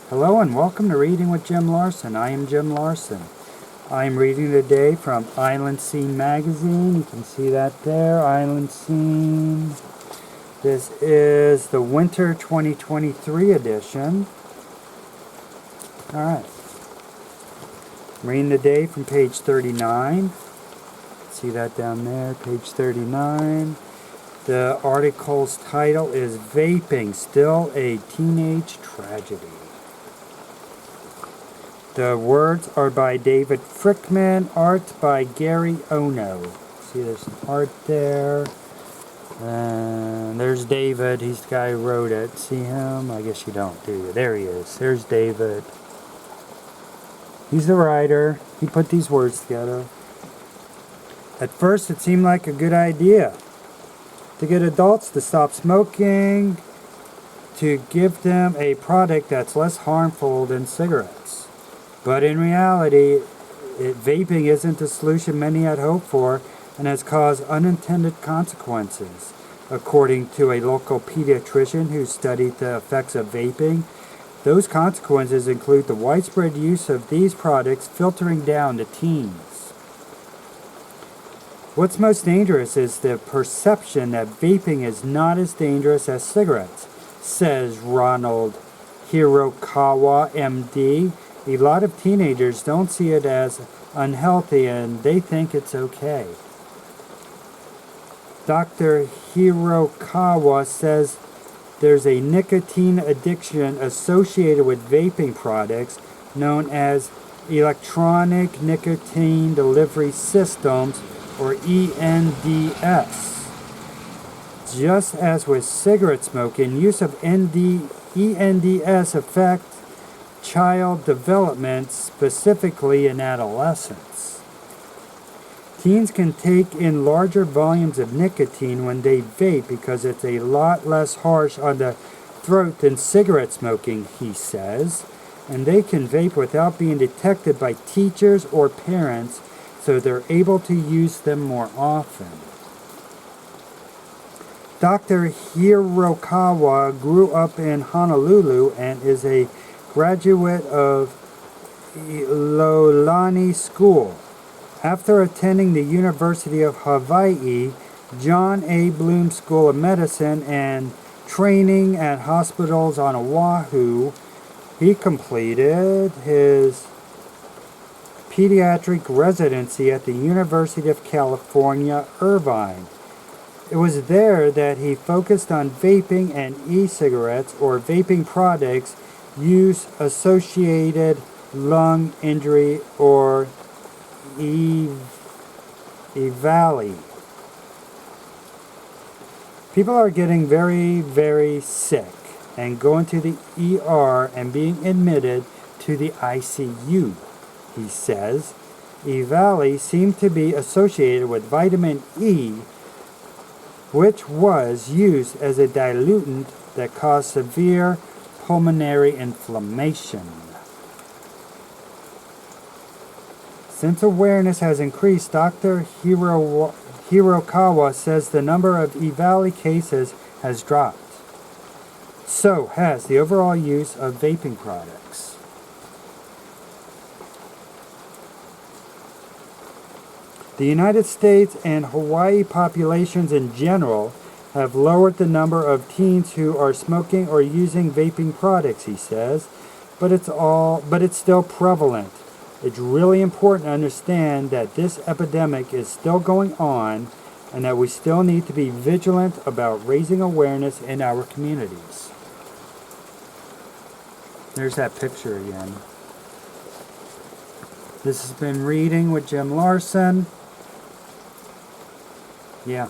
Hello and welcome to Reading with Jim Larsen. I am Jim Larsen. I am reading today from Island Scene magazine. You can see that there, Island Scene. This is the Winter 2023 edition. Alright. I'm reading today from page 39. See that down there, page 39. The article's title is Vaping Still a Teenage Tragedy. The words are by David Frickman, art by Gary Ono. See, there's some art there. And there's David. He's the guy who wrote it. See him? I guess you don't, do you? There he is. There's David. He's the writer. He put these words together. At first, it seemed like a good idea to get adults to stop smoking, to give them a product that's less harmful than cigarettes. But in reality, vaping isn't the solution many had hoped for and has caused unintended consequences. According to a local pediatrician who studied the effects of vaping, those consequences include the widespread use of these products filtering down to teens. What's most dangerous is the perception that vaping is not as dangerous as cigarettes, says Ronald Hirokawa, MD. A lot of teenagers don't see it as unhealthy and they think it's okay. Dr. Hirokawa says there's a nicotine addiction associated with vaping products known as electronic nicotine delivery systems, or ENDS. Just as with cigarette smoking, use of ENDS affects child development, specifically in adolescence. Teens can take in larger volumes of nicotine when they vape because it's a lot less harsh on the throat than cigarette smoking, he says, and they can vape without being detected by teachers or parents, so they're able to use them more often. Dr. Hirokawa grew up in Honolulu and is a graduate of Iolani School. After attending the University of Hawaii, John A. Bloom School of Medicine, and training at hospitals on Oahu, he completed his pediatric residency at the University of California, Irvine. It was there that he focused on vaping and e-cigarettes, or vaping products, use-associated lung injury, or EVALI. People are getting very, very sick and going to the ER and being admitted to the ICU, he says. EVALI seemed to be associated with vitamin E, which was used as a diluent that caused severe pulmonary inflammation. Since awareness has increased, Dr. Hirokawa says the number of EVALI cases has dropped. So has the overall use of vaping products. The United States and Hawaii populations in general have lowered the number of teens who are smoking or using vaping products, he says, but it's still prevalent. It's really important to understand that this epidemic is still going on and that we still need to be vigilant about raising awareness in our communities. There's that picture again. This has been Reading with Jim Larsen. Yeah.